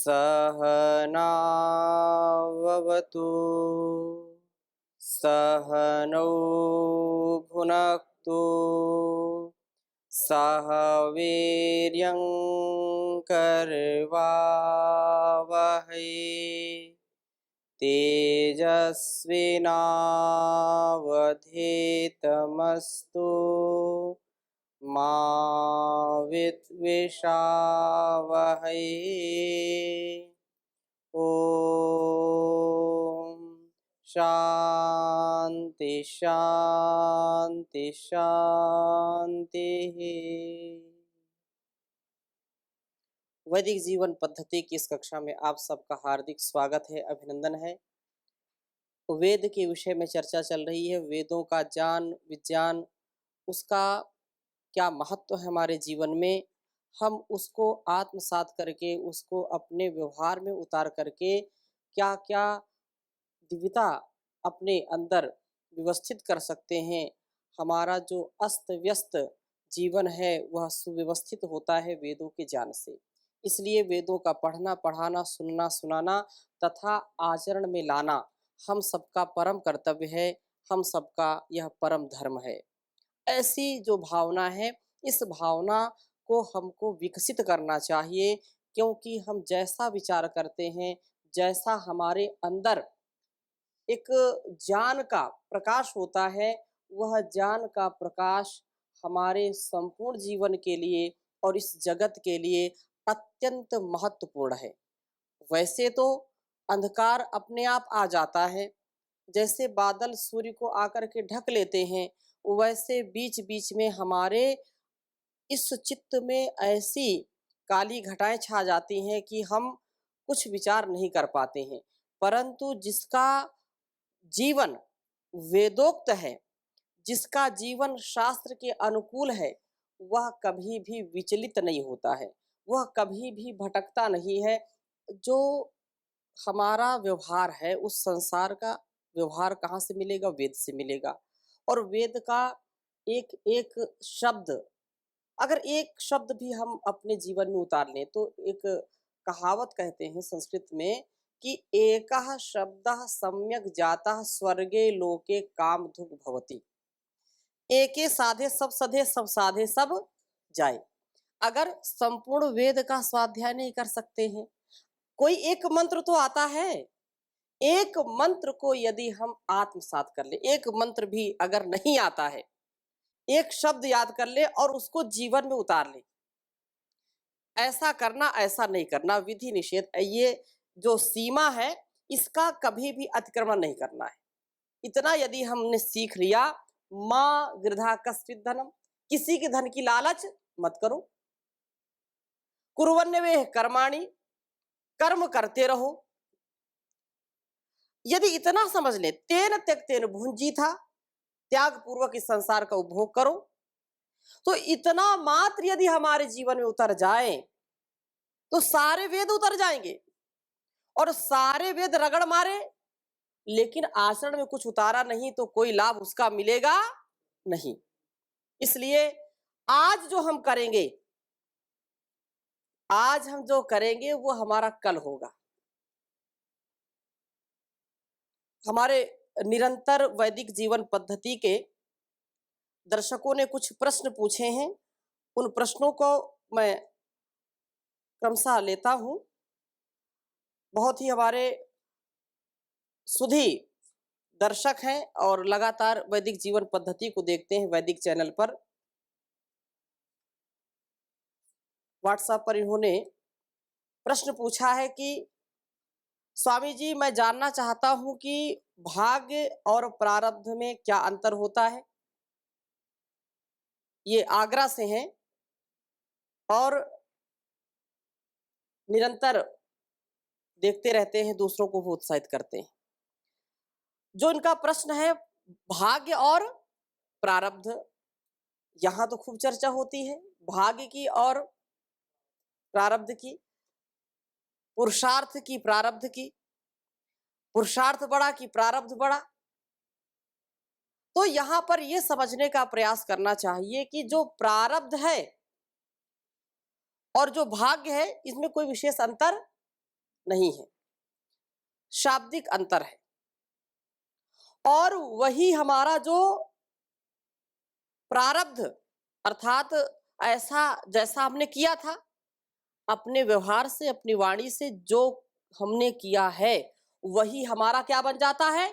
सहनाववतु सहनौ भुनक्तु सह वीर्यं करवावहै तेजस्विनावधीतमस्तु मा विद्विषावहै। ओम शांति शांति शांति। वैदिक जीवन पद्धति की इस कक्षा में आप सबका हार्दिक स्वागत है, अभिनंदन है। वेद के विषय में चर्चा चल रही है। वेदों का ज्ञान विज्ञान, उसका क्या महत्व है हमारे जीवन में, हम उसको आत्मसात करके उसको अपने व्यवहार में उतार करके क्या क्या दिव्यता अपने अंदर व्यवस्थित कर सकते हैं। हमारा जो अस्त व्यस्त जीवन है वह सुव्यवस्थित होता है वेदों के ज्ञान से। इसलिए वेदों का पढ़ना पढ़ाना सुनना सुनाना तथा आचरण में लाना हम सबका परम कर्तव्य है, हम सबका यह परम धर्म है। ऐसी जो भावना है, इस भावना को हमको विकसित करना चाहिए, क्योंकि हम जैसा विचार करते हैं, जैसा हमारे अंदर एक ज्ञान का प्रकाश होता है, वह ज्ञान का प्रकाश हमारे संपूर्ण जीवन के लिए और इस जगत के लिए अत्यंत महत्वपूर्ण है। वैसे तो अंधकार अपने आप आ जाता है, जैसे बादल सूर्य को आकर के ढक लेते हैं, वैसे बीच बीच में हमारे इस चित्त में ऐसी काली घटाएं छा जाती हैं कि हम कुछ विचार नहीं कर पाते हैं। परंतु जिसका जीवन वेदोक्त है, जिसका जीवन शास्त्र के अनुकूल है, वह कभी भी विचलित नहीं होता है, वह कभी भी भटकता नहीं है। जो हमारा व्यवहार है, उस संसार का व्यवहार कहाँ से मिलेगा? वेद से मिलेगा। और वेद का एक एक शब्द, अगर एक शब्द भी हम अपने जीवन में उतार लें तो एक कहावत कहते हैं संस्कृत में कि एकः शब्दः सम्यक जातः स्वर्गे लोके कामधुग् भवति। एके साधे सब सधे, सब साधे सब जाए। अगर संपूर्ण वेद का स्वाध्याय नहीं कर सकते हैं, कोई एक मंत्र तो आता है, एक मंत्र को यदि हम आत्मसात कर ले, एक मंत्र भी अगर नहीं आता है, एक शब्द याद कर ले और उसको जीवन में उतार ले। ऐसा करना, ऐसा नहीं करना, विधि निषेध, ये जो सीमा है इसका कभी भी अतिक्रमण नहीं करना है। इतना यदि हमने सीख लिया, माँ गृधा कश्चित् धनम, किसी के धन की लालच मत करो। कुर्वन्नवेह कर्माणि, कर्म करते रहो। यदि इतना समझ ले, तेन त्यक्तेन भुंजीथा, त्याग पूर्वक इस संसार का उपभोग करो, तो इतना मात्र यदि हमारे जीवन में उतर जाए तो सारे वेद उतर जाएंगे। और सारे वेद रगड़ मारे लेकिन आचरण में कुछ उतारा नहीं तो कोई लाभ उसका मिलेगा नहीं। इसलिए आज जो हम करेंगे, आज हम जो करेंगे वो हमारा कल होगा। हमारे निरंतर वैदिक जीवन पद्धति के दर्शकों ने कुछ प्रश्न पूछे हैं, उन प्रश्नों को मैं क्रमशः लेता हूं। बहुत ही हमारे सुधी दर्शक हैं और लगातार वैदिक जीवन पद्धति को देखते हैं वैदिक चैनल पर। व्हाट्सएप पर इन्होंने प्रश्न पूछा है कि स्वामी जी, मैं जानना चाहता हूं कि भाग्य और प्रारब्ध में क्या अंतर होता है। ये आगरा से हैं और निरंतर देखते रहते हैं, दूसरों को भी उत्साहित करते हैं। जो इनका प्रश्न है भाग्य और प्रारब्ध, यहां तो खूब चर्चा होती है भाग्य की और प्रारब्ध की, पुरुषार्थ की प्रारब्ध की, पुरुषार्थ बड़ा कि प्रारब्ध बड़ा। तो यहां पर यह समझने का प्रयास करना चाहिए कि जो प्रारब्ध है और जो भाग्य है, इसमें कोई विशेष अंतर नहीं है, शाब्दिक अंतर है। और वही हमारा जो प्रारब्ध अर्थात ऐसा जैसा हमने किया था, अपने व्यवहार से, अपनी वाणी से जो हमने किया है, वही हमारा क्या बन जाता है?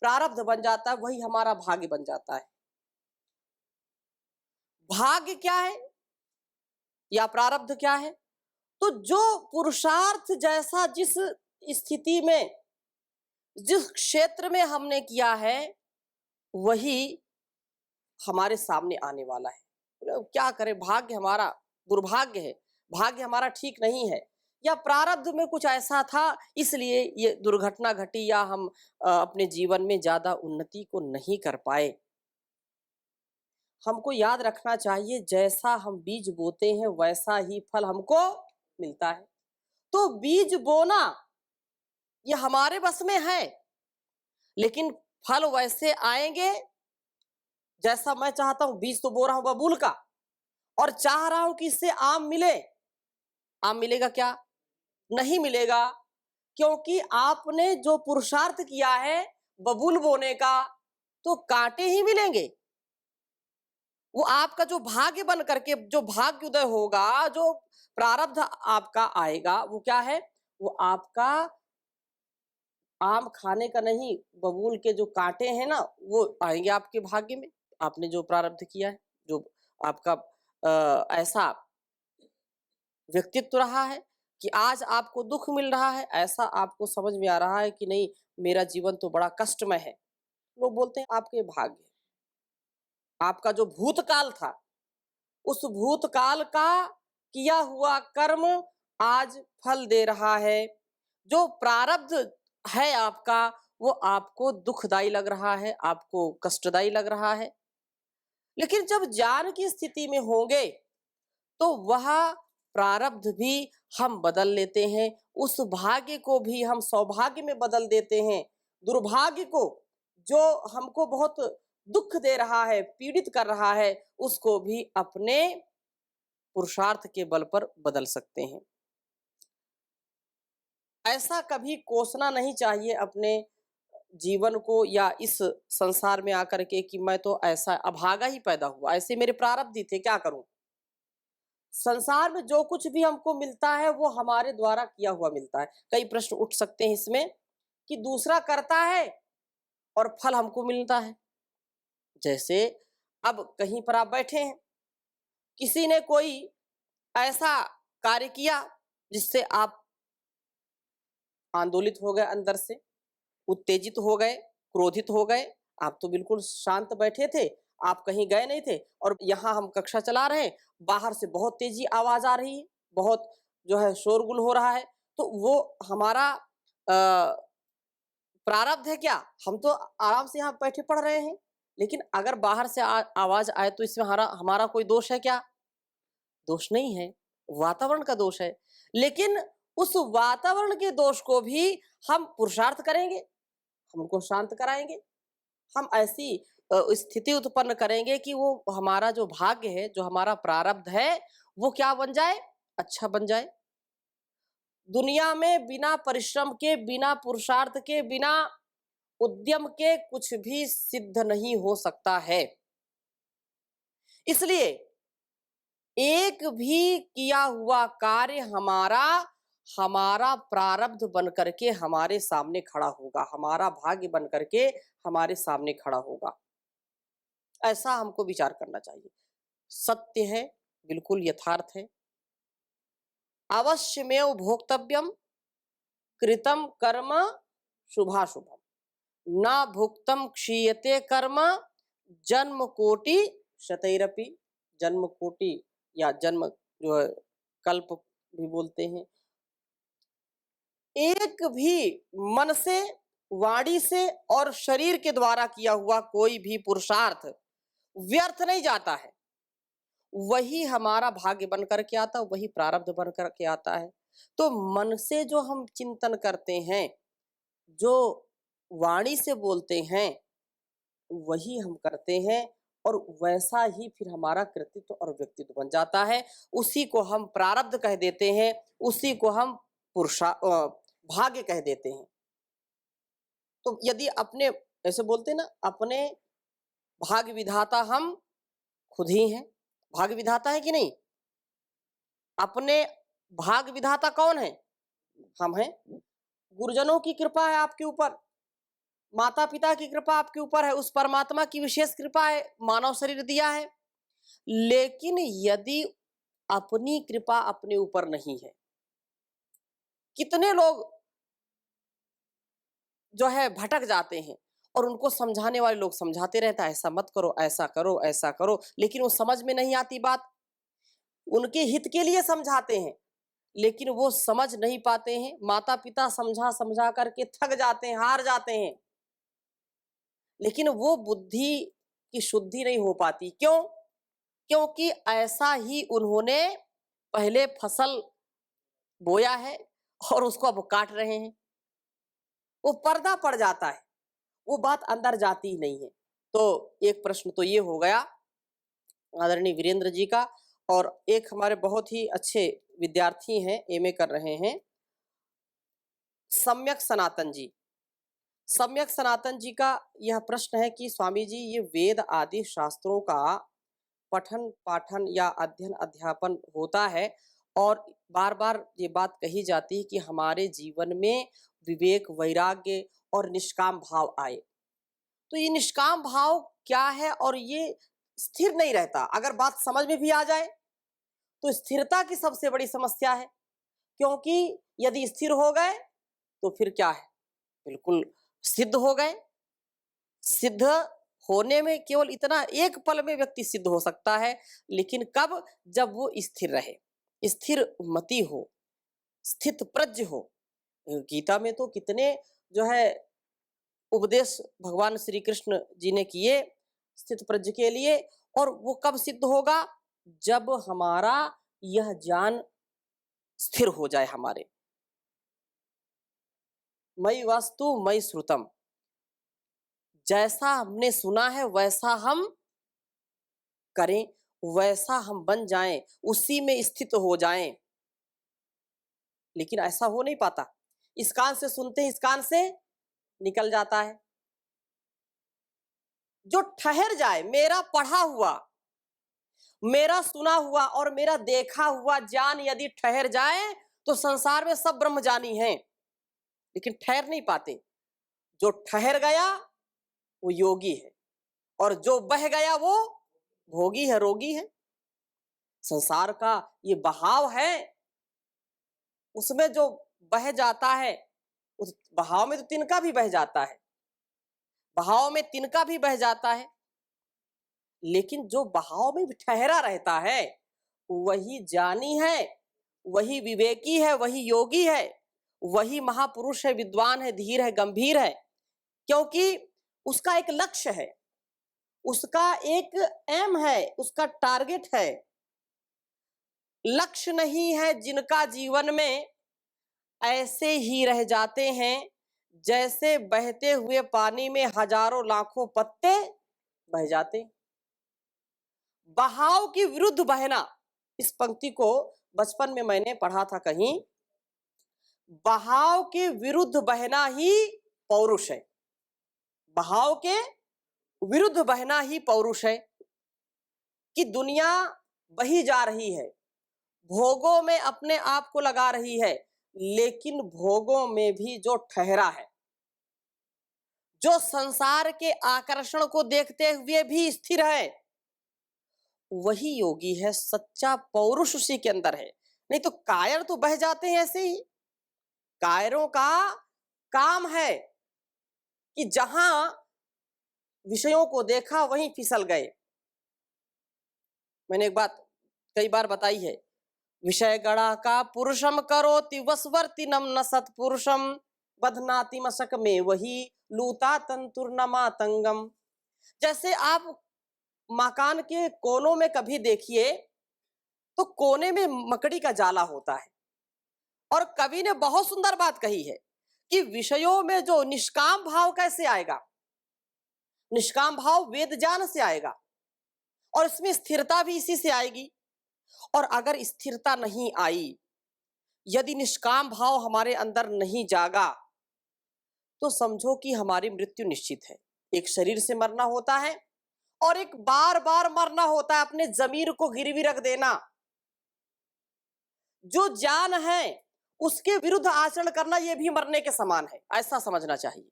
प्रारब्ध बन जाता है, वही हमारा भाग्य बन जाता है। भाग्य क्या है या प्रारब्ध क्या है? तो जो पुरुषार्थ जैसा जिस स्थिति में, जिस क्षेत्र में हमने किया है, वही हमारे सामने आने वाला है। बोले, अब क्या करें, भाग्य हमारा दुर्भाग्य है, भाग्य हमारा ठीक नहीं है, या प्रारब्ध में कुछ ऐसा था इसलिए ये दुर्घटना घटी, या हम अपने जीवन में ज्यादा उन्नति को नहीं कर पाए। हमको याद रखना चाहिए, जैसा हम बीज बोते हैं वैसा ही फल हमको मिलता है। तो बीज बोना ये हमारे बस में है, लेकिन फल वैसे आएंगे जैसा मैं चाहता हूं। बीज तो बो रहा हूं बबूल का, और चाह रहा हूं कि इससे आम मिले। आम मिलेगा क्या? नहीं मिलेगा, क्योंकि आपने जो पुरुषार्थ किया है बबूल बोने का, तो कांटे ही मिलेंगे। वो आपका जो भाग्य बन करके जो भाग्य उदय होगा, जो प्रारब्ध आपका आएगा, वो क्या है? वो आपका आम खाने का नहीं, बबूल के जो कांटे हैं ना, वो आएंगे आपके भाग्य में। आपने जो प्रारब्ध किया है, जो आपका ऐसा व्यक्तित्व रहा है कि आज आपको दुख मिल रहा है, ऐसा आपको समझ में आ रहा है कि नहीं, मेरा जीवन तो बड़ा कष्टमय है, लोग बोलते हैं आपके भाग्य। आपका जो भूतकाल था, उस भूतकाल का किया हुआ कर्म आज फल दे रहा है। जो प्रारब्ध है आपका, वो आपको दुखदाई लग रहा है, आपको कष्टदाई लग रहा है। लेकिन जब ज्ञान की स्थिति में होंगे, तो वह प्रारब्ध भी हम बदल लेते हैं, उस भाग्य को भी हम सौभाग्य में बदल देते हैं। दुर्भाग्य को, जो हमको बहुत दुख दे रहा है, पीड़ित कर रहा है, उसको भी अपने पुरुषार्थ के बल पर बदल सकते हैं। ऐसा कभी कोसना नहीं चाहिए अपने जीवन को या इस संसार में आकर के कि मैं तो ऐसा अभागा ही पैदा हुआ, ऐसे मेरे प्रारब्ध ही थे, क्या करूं। संसार में जो कुछ भी हमको मिलता है वो हमारे द्वारा किया हुआ मिलता है। कई प्रश्न उठ सकते हैं इसमें कि दूसरा करता है और फल हमको मिलता है। जैसे अब कहीं पर आप बैठे हैं, किसी ने कोई ऐसा कार्य किया जिससे आप आंदोलित हो गए, अंदर से उत्तेजित हो गए, क्रोधित हो गए। आप तो बिल्कुल शांत बैठे थे, आप कहीं गए नहीं थे, और यहाँ हम कक्षा चला रहे हैं, बाहर से बहुत तेजी आवाज आ रही है, बहुत जो है शोरगुल हो रहा है। तो वो हमारा प्रारब्ध है क्या? हम तो आराम से यहाँ बैठे पढ़ रहे हैं, लेकिन अगर बाहर से आवाज आए तो इसमें हमारा हमारा कोई दोष है क्या? दोष नहीं है, वातावरण का दोष है। लेकिन उस वातावरण के दोष को भी हम पुरुषार्थ करेंगे, हम उनको शांत कराएंगे। हम ऐसी स्थिति उत्पन्न करेंगे कि वो हमारा जो भाग्य है, जो हमारा प्रारब्ध है, वो क्या बन जाए? अच्छा बन जाए। दुनिया में बिना परिश्रम के, बिना पुरुषार्थ के, बिना उद्यम के कुछ भी सिद्ध नहीं हो सकता है। इसलिए एक भी किया हुआ कार्य हमारा हमारा प्रारब्ध बन करके हमारे सामने खड़ा होगा, हमारा भाग्य बन करके हमारे सामने खड़ा होगा। ऐसा हमको विचार करना चाहिए। सत्य है, बिल्कुल यथार्थ है। अवश्यमेव भोक्तव्यम कृतम कर्म शुभाशुभम, ना भुक्तम क्षीयते कर्म जन्म कोटि शतैरपि। जन्म कोटि या जन्म जो है कल्प भी बोलते हैं। एक भी मन से, वाणी से और शरीर के द्वारा किया हुआ कोई भी पुरुषार्थ व्यर्थ नहीं जाता है। वही हमारा भाग्य बन करके आता है, वही प्रारब्ध बन करके आता है। तो मन से जो हम चिंतन करते हैं, जो वाणी से बोलते हैं, वही हम करते हैं, और वैसा ही फिर हमारा कृतित्व और व्यक्तित्व बन जाता है। उसी को हम प्रारब्ध कह देते हैं, उसी को हम भाग्य कह देते हैं। तो यदि अपने, ऐसे बोलते हैं ना, अपने भाग्य विधाता हम खुद ही हैं। भाग्य विधाता है कि नहीं? अपने भाग्य विधाता कौन है? हम हैं। गुरुजनों की कृपा है आपके ऊपर, माता पिता की कृपा आपके ऊपर है, उस परमात्मा की विशेष कृपा है, मानव शरीर दिया है। लेकिन यदि अपनी कृपा अपने ऊपर नहीं है, कितने लोग जो है भटक जाते हैं और उनको समझाने वाले लोग समझाते रहता है, ऐसा मत करो, ऐसा करो, ऐसा करो, लेकिन वो समझ में नहीं आती बात। उनके हित के लिए समझाते हैं, लेकिन वो समझ नहीं पाते हैं। माता पिता समझा समझा करके थक जाते हैं, हार जाते हैं, लेकिन वो बुद्धि की शुद्धि नहीं हो पाती। क्यों? क्योंकि ऐसा ही उन्होंने पहले फसल बोया है और उसको अब काट रहे हैं। वो पर्दा पड़ जाता है, वो बात अंदर जाती ही नहीं है। तो एक प्रश्न तो ये हो गया आदरणीय वीरेंद्र जी का। और एक हमारे बहुत ही अच्छे विद्यार्थी हैं, एमए कर रहे हैं, सम्यक सनातन जी। सम्यक सनातन जी का यह प्रश्न है कि स्वामी जी, ये वेद आदि शास्त्रों का पठन पाठन या अध्ययन अध्यापन होता है और बार बार ये बात कही जाती है कि हमारे जीवन में विवेक, वैराग्य और निष्काम भाव आए। तो ये निष्काम भाव क्या है? और ये स्थिर नहीं रहता। अगर बात समझ में भी आ जाए तो स्थिरता की सबसे बड़ी समस्या है, क्योंकि यदि स्थिर हो गए तो फिर क्या है, बिल्कुल सिद्ध हो गए। सिद्ध होने में केवल इतना, एक पल में व्यक्ति सिद्ध हो सकता है, लेकिन कब? जब वो स्थिर रहे, स्थिर मति हो, स्थित प्रज्ञ हो। गीता में तो कितने जो है उपदेश भगवान श्री कृष्ण जी ने किए स्थित प्रज्ञ के लिए। और वो कब सिद्ध होगा? जब हमारा यह ज्ञान स्थिर हो जाए हमारे। मयि वस्तु मयि श्रुतम, जैसा हमने सुना है वैसा हम करें, वैसा हम बन जाएं, उसी में स्थित हो जाएं। लेकिन ऐसा हो नहीं पाता। इस कान से सुनते हैं, इस कान से निकल जाता है। जो ठहर जाए, मेरा पढ़ा हुआ, मेरा सुना हुआ और मेरा देखा हुआ ज्ञान यदि ठहर जाए तो संसार में सब ब्रह्मजानी हैं, लेकिन ठहर नहीं पाते। जो ठहर गया वो योगी है, और जो बह गया वो भोगी है, रोगी है। संसार का ये बहाव है, उसमें जो बह जाता है, उस बहाव में तो तिनका भी बह जाता है, बहाव में तिनका भी बह जाता है। लेकिन जो बहाव में भी ठहरा रहता है वही ज्ञानी है, वही विवेकी है, वही योगी है, वही महापुरुष है, विद्वान है, धीर है, गंभीर है। क्योंकि उसका एक लक्ष्य है, उसका एक एम है, उसका टारगेट है। लक्ष्य नहीं है जिनका जीवन में ऐसे ही रह जाते हैं जैसे बहते हुए पानी में हजारों लाखों पत्ते बह जाते। बहाव के विरुद्ध बहना, इस पंक्ति को बचपन में मैंने पढ़ा था कहीं। बहाव के विरुद्ध बहना ही पौरुष है, बहाव के विरुद्ध बहना ही पौरुष है। कि दुनिया बही जा रही है, भोगों में अपने आप को लगा रही है, लेकिन भोगों में भी जो ठहरा है, जो संसार के आकर्षण को देखते हुए भी स्थिर है, वही योगी है। सच्चा पौरुष उसी के अंदर है। नहीं तो कायर तो बह जाते हैं ऐसे ही। कायरों का काम है कि जहां विषयों को देखा वहीं फिसल गए। मैंने एक बात कई बार बताई है, विषय गणा का पुरुषम करोति वसवर्ति नम न सत्पुरुषम बधनाति मशक में वही लूता तंतुर न मातंगम। जैसे आप मकान के कोनों में कभी देखिए तो कोने में मकड़ी का जाला होता है। और कवि ने बहुत सुंदर बात कही है कि विषयों में जो निष्काम भाव कैसे आएगा? निष्काम भाव वेद ज्ञान से आएगा, और इसमें स्थिरता भी इसी से आएगी। और अगर स्थिरता नहीं आई यदि निष्काम भाव हमारे अंदर नहीं जागा तो समझो कि हमारी मृत्यु निश्चित है। एक शरीर से मरना होता है और एक बार बार मरना होता है, अपने जमीर को गिरवी रख देना। जो जान है उसके विरुद्ध आचरण करना यह भी मरने के समान है, ऐसा समझना चाहिए।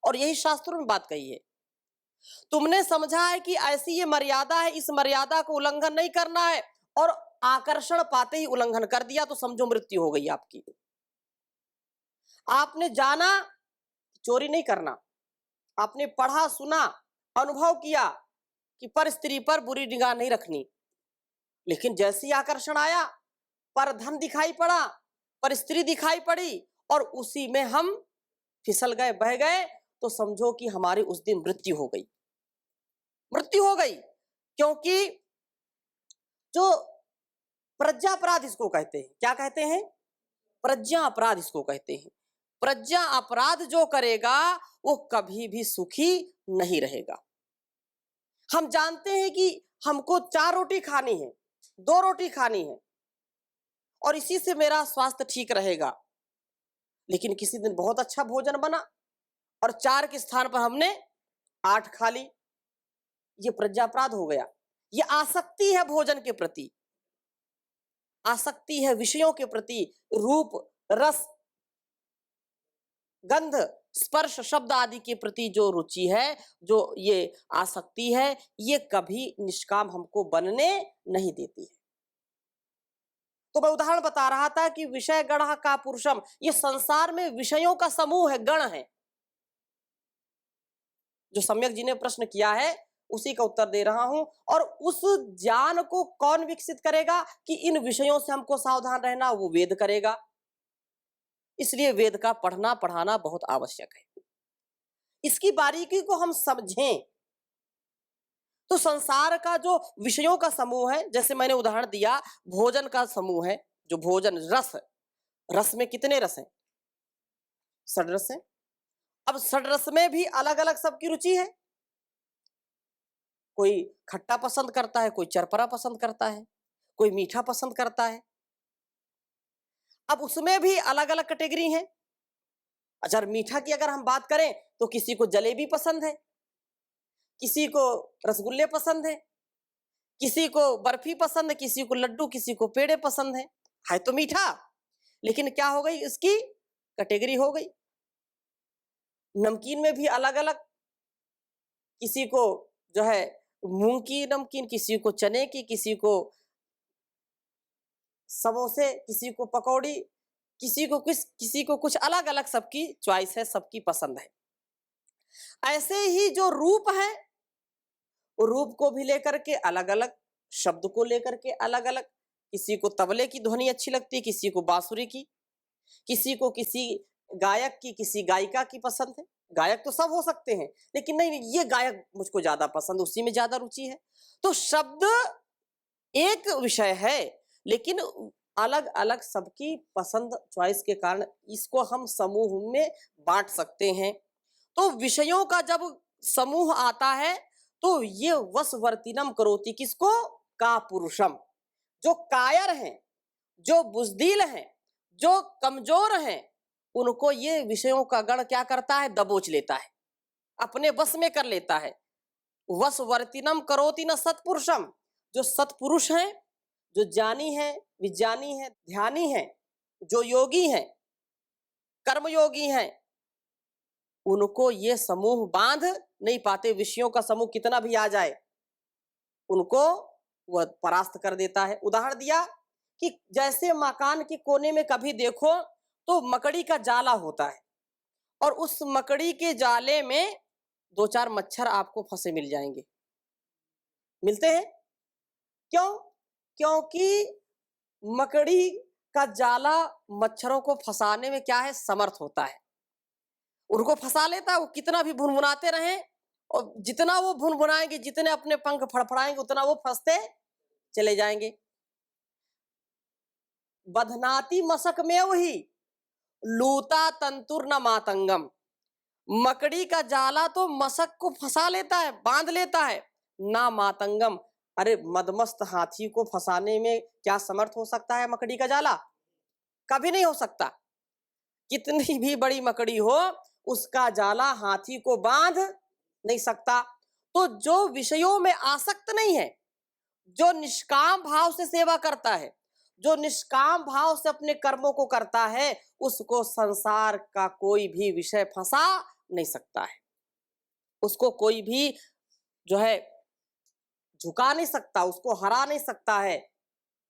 और यही शास्त्रों में बात कही है। तुमने समझा है कि ऐसी ये मर्यादा है, इस मर्यादा को उल्लंघन नहीं करना है और आकर्षण पाते ही उल्लंघन कर दिया तो समझो मृत्यु हो गई आपकी। आपने जाना चोरी नहीं करना, आपने पढ़ा सुना अनुभव किया कि पर स्त्री पर बुरी निगाह नहीं रखनी, लेकिन जैसी आकर्षण आया, पर धन दिखाई पड़ा, पर स्त्री दिखाई पड़ी और उसी में हम फिसल गए, बह गए, तो समझो कि हमारी उस दिन मृत्यु हो गई। मृत्यु हो गई क्योंकि जो प्रज्ञा अपराध इसको कहते हैं, क्या कहते हैं? प्रज्ञा अपराध इसको कहते हैं। प्रज्ञा अपराध जो करेगा वो कभी भी सुखी नहीं रहेगा। हम जानते हैं कि हमको 4 रोटी खानी है, 2 रोटी खानी है और इसी से मेरा स्वास्थ्य ठीक रहेगा, लेकिन किसी दिन बहुत अच्छा भोजन बना और 4 के स्थान पर हमने 8 खा ली। ये प्रज्ञा अपराध हो गया। ये आसक्ति है भोजन के प्रति, आसक्ति है विषयों के प्रति, रूप रस गंध स्पर्श शब्द आदि के प्रति जो रुचि है, जो ये आसक्ति है, ये कभी निष्काम हमको बनने नहीं देती है। तो मैं उदाहरण बता रहा था कि विषय गण का पुरुषम, ये संसार में विषयों का समूह है, गण है। जो सम्यक जी ने प्रश्न किया है उसी का उत्तर दे रहा हूं। और उस ज्ञान को कौन विकसित करेगा कि इन विषयों से हमको सावधान रहना, वो वेद करेगा। इसलिए वेद का पढ़ना पढ़ाना बहुत आवश्यक है। इसकी बारीकी को हम समझें तो संसार का जो विषयों का समूह है, जैसे मैंने उदाहरण दिया भोजन का समूह है, जो भोजन रस, रस में कितने रस हैं? षड्रस हैं। अब षड्रस में भी अलग अलग सबकी रुचि है। कोई खट्टा पसंद करता है, कोई चरपरा पसंद करता है, कोई मीठा पसंद करता है। अब उसमें भी अलग अलग कैटेगरी है। अच्छा, मीठा की अगर हम बात करें तो किसी को जलेबी पसंद है, किसी को रसगुल्ले पसंद है, किसी को बर्फी पसंद है, किसी को लड्डू, किसी को पेड़े पसंद है तो मीठा, लेकिन क्या हो गई, इसकी कैटेगरी हो गई। नमकीन में भी अलग अलग, किसी को जो है मूंग की नमकीन, किसी को चने की, किसी को समोसे, किसी को पकौड़ी, किसी को कुछ अलग अलग सबकी चॉइस है, सबकी पसंद है। ऐसे ही जो रूप है, रूप को भी लेकर के अलग अलग, शब्द को लेकर के अलग अलग, किसी को तबले की ध्वनि अच्छी लगती है, किसी को बांसुरी की, किसी को किसी गायक की, किसी गायिका की पसंद है। गायक तो सब हो सकते हैं, लेकिन नहीं, ये गायक मुझको ज्यादा पसंद, उसी में ज्यादा रुचि है। तो शब्द एक विषय है, लेकिन अलग अलग सबकी पसंद चॉइस के कारण इसको हम समूह में बांट सकते हैं। तो विषयों का जब समूह आता है तो ये वशवर्तिनम करोति, किसको? का पुरुषम। जो कायर हैं, जो बुजदिल हैं, जो कमजोर हैं, उनको ये विषयों का गण क्या करता है? दबोच लेता है, अपने वश में कर लेता है। वशवर्तिनम करोति न सत्पुरुषम। जो सत्पुरुष हैं, जो ज्ञानी है, विज्ञानी है, ध्यानी है, जो योगी हैं, कर्मयोगी हैं, उनको ये समूह बांध नहीं पाते। विषयों का समूह कितना भी आ जाए उनको वह परास्त कर देता है। उदाहरण दिया कि जैसे मकान के कोने में कभी देखो तो मकड़ी का जाला होता है और उस मकड़ी के जाले में 2-4 मच्छर आपको फंसे मिल जाएंगे, मिलते हैं। क्यों? क्योंकि मकड़ी का जाला मच्छरों को फंसाने में क्या है? समर्थ होता है। उनको फंसा लेता है, वो कितना भी भुनभुनाते रहें और जितना वो भुनभुनाएंगे, जितने अपने पंख फड़फड़ाएंगे, उतना वो फंसते चले जाएंगे। बधनाती मशक में वही लूता तंतुर न मातंगम। मकड़ी का जाला तो मशक को फंसा लेता है, बांध लेता है, ना मातंगम। अरे मदमस्त हाथी को फंसाने में क्या समर्थ हो सकता है मकड़ी का जाला? कभी नहीं हो सकता। कितनी भी बड़ी मकड़ी हो, उसका जाला हाथी को बांध नहीं सकता। तो जो विषयों में आसक्त नहीं है, जो निष्काम भाव से सेवा करता है, जो निष्काम भाव से अपने कर्मों को करता है, उसको संसार का कोई भी विषय फंसा नहीं सकता है। उसको कोई भी जो है झुका नहीं सकता, उसको हरा नहीं सकता है।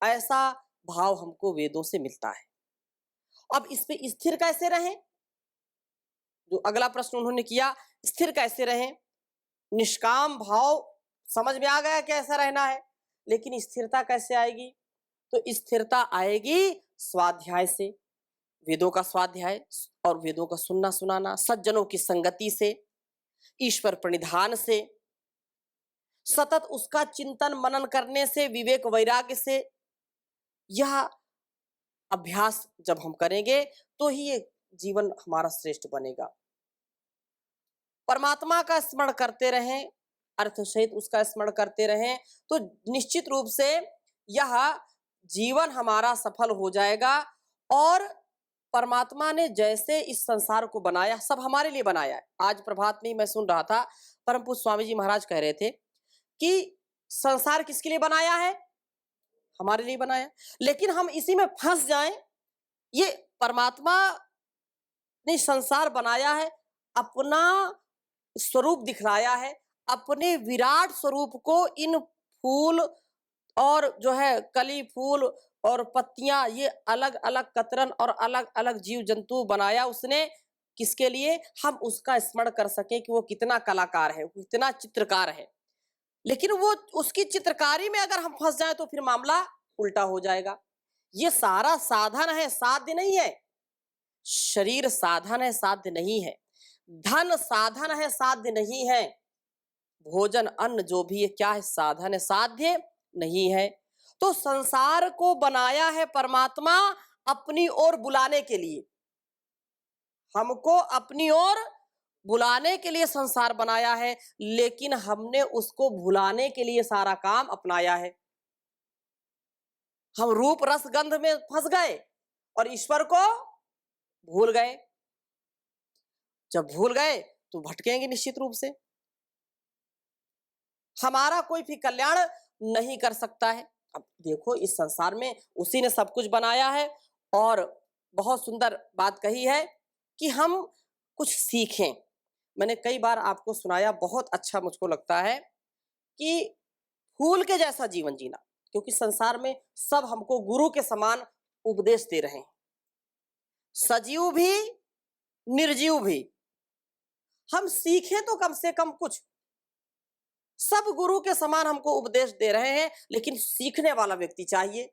ऐसा भाव हमको वेदों से मिलता है। अब इस पे स्थिर कैसे रहें? जो अगला प्रश्न उन्होंने किया, स्थिर कैसे रहें? निष्काम भाव समझ में आ गया कैसा रहना है, लेकिन स्थिरता कैसे आएगी? तो स्थिरता आएगी स्वाध्याय से, वेदों का स्वाध्याय और वेदों का सुनना सुनाना, सज्जनों की संगति से, ईश्वर प्रणिधान से, सतत उसका चिंतन मनन करने से, विवेक वैराग्य से। यह अभ्यास जब हम करेंगे तो ही ये जीवन हमारा श्रेष्ठ बनेगा। परमात्मा का स्मरण करते रहें, अर्थ सहित उसका स्मरण करते रहें, तो निश्चित रूप से यह जीवन हमारा सफल हो जाएगा। और परमात्मा ने जैसे इस संसार को बनाया, सब हमारे लिए बनाया है। आज प्रभात में ही मैं सुन रहा था, परम पूज्य स्वामी जी महाराज कह रहे थे कि संसार किसके लिए बनाया है? हमारे लिए बनाया। लेकिन हम इसी में फंस जाएं। ये परमात्मा ने संसार बनाया है, अपना स्वरूप दिखलाया है, अपने विराट स्वरूप को इन फूल और जो है कली फूल और पत्तियां, ये अलग अलग कतरन और अलग अलग जीव जंतु बनाया उसने। किसके लिए? हम उसका स्मरण कर सके कि वो कितना कलाकार है, वो कितना चित्रकार है। लेकिन वो उसकी चित्रकारी में अगर हम फंस जाए तो फिर मामला उल्टा हो जाएगा। ये सारा साधन है, साध्य नहीं है। शरीर साधन है, साध्य नहीं है। धन साधन है, साध्य नहीं है। भोजन अन्न जो भी है क्या है? साधन है, साध्य नहीं है। तो संसार को बनाया है परमात्मा अपनी ओर बुलाने के लिए। हमको अपनी ओर बुलाने के लिए संसार बनाया है, लेकिन हमने उसको भुलाने के लिए सारा काम अपनाया है। हम रूप रस गंध में फंस गए और ईश्वर को भूल गए। जब भूल गए तो भटकेंगे निश्चित रूप से। हमारा कोई भी कल्याण नहीं कर सकता है। अब देखो, इस संसार में उसी ने सब कुछ बनाया है और बहुत सुंदर बात कही है कि हम कुछ सीखें। मैंने कई बार आपको सुनाया, बहुत अच्छा मुझको लगता है कि फूल के जैसा जीवन जीना, क्योंकि संसार में सब हमको गुरु के समान उपदेश दे रहे हैं, सजीव भी निर्जीव भी। हम सीखें तो कम से कम कुछ। सब गुरु के समान हमको उपदेश दे रहे हैं, लेकिन सीखने वाला व्यक्ति चाहिए।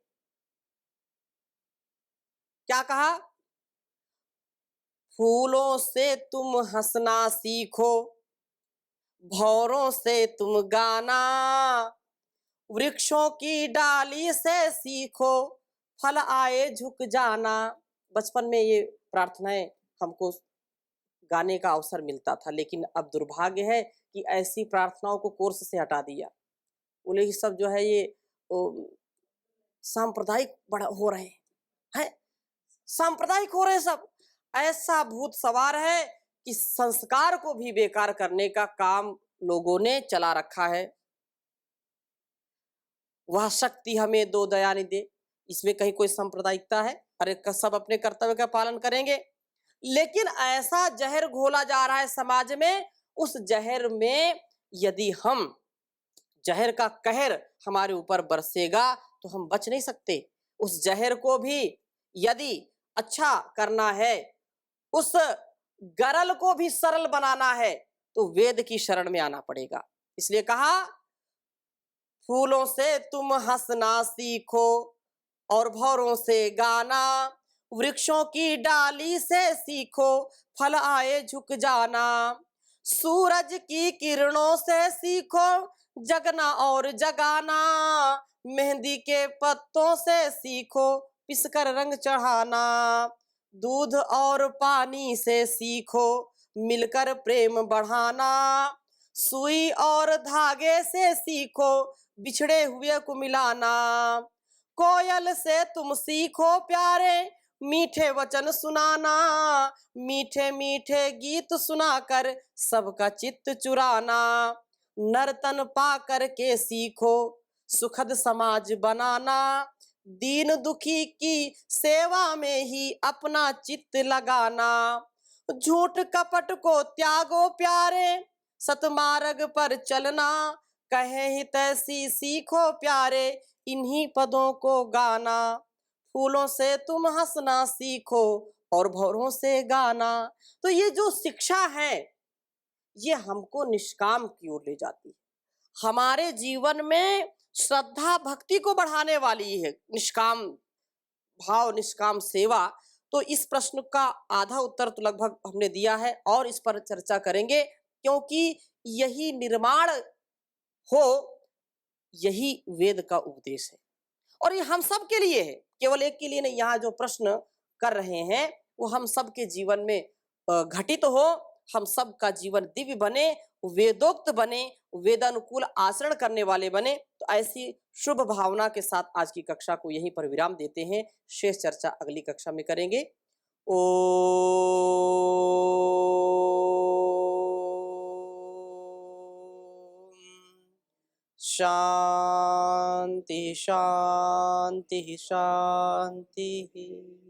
क्या कहा? फूलों से तुम हंसना सीखो, भौरों से तुम गाना, वृक्षों की डाली से सीखो, फल आए झुक जाना। बचपन में ये प्रार्थनाएं हमको गाने का अवसर मिलता था, लेकिन अब दुर्भाग्य है कि ऐसी प्रार्थनाओं को कोर्स से हटा दिया। बोले कि सब जो है ये सांप्रदायिक बड़ा हो रहे हैं, सांप्रदायिक हो रहे हैं सब। ऐसा भूत सवार है कि संस्कार को भी बेकार करने का काम लोगों ने चला रखा है। वह शक्ति हमें दो दया निधे, इसमें कहीं कोई सांप्रदायिकता है? अरे सब अपने कर्तव्य का पालन करेंगे, लेकिन ऐसा जहर घोला जा रहा है समाज में। उस जहर में यदि हम, जहर का कहर हमारे ऊपर बरसेगा तो हम बच नहीं सकते। उस जहर को भी यदि अच्छा करना है, उस गरल को भी सरल बनाना है, तो वेद की शरण में आना पड़ेगा। इसलिए कहा, फूलों से तुम हंसना सीखो और भौरों से गाना, वृक्षों की डाली से सीखो, फल आए झुक जाना, सूरज की किरणों से सीखो जगना और जगाना, मेहंदी के पत्तों से सीखो पिसकर रंग चढ़ाना, दूध और पानी से सीखो मिलकर प्रेम बढ़ाना, सुई और धागे से सीखो बिछड़े हुए को मिलाना, कोयल से तुम सीखो प्यारे मीठे वचन सुनाना, मीठे मीठे गीत सुनाकर सबका चित्त चुराना। नर्तन पा करके सीखो सुखद समाज बनाना, दीन दुखी की सेवा में ही अपना चित्त लगाना। झूठ कपट को त्यागो प्यारे, सतमार्ग पर चलना, कहे हित ऐसी सीखो प्यारे, इन्हीं पदों को गाना। फूलों से तुम हंसना सीखो और भौरों से गाना। तो ये जो शिक्षा है ये हमको निष्काम की ओर ले जाती है, हमारे जीवन में श्रद्धा भक्ति को बढ़ाने वाली है, निष्काम भाव निष्काम सेवा। तो इस प्रश्न का आधा उत्तर तो लगभग हमने दिया है और इस पर चर्चा करेंगे, क्योंकि यही निर्माण हो, यही वेद का उपदेश है और ये हम सब के लिए है, केवल एक के लिए नहीं। यहाँ जो प्रश्न कर रहे हैं वो हम सब के जीवन में घटित हो, हम सब का जीवन दिव्य बने, वेदोक्त बने, वेदानुकूल आचरण करने वाले बने। तो ऐसी शुभ भावना के साथ आज की कक्षा को यहीं पर विराम देते हैं, शेष चर्चा अगली कक्षा में करेंगे। ओ शांति शांति शांति।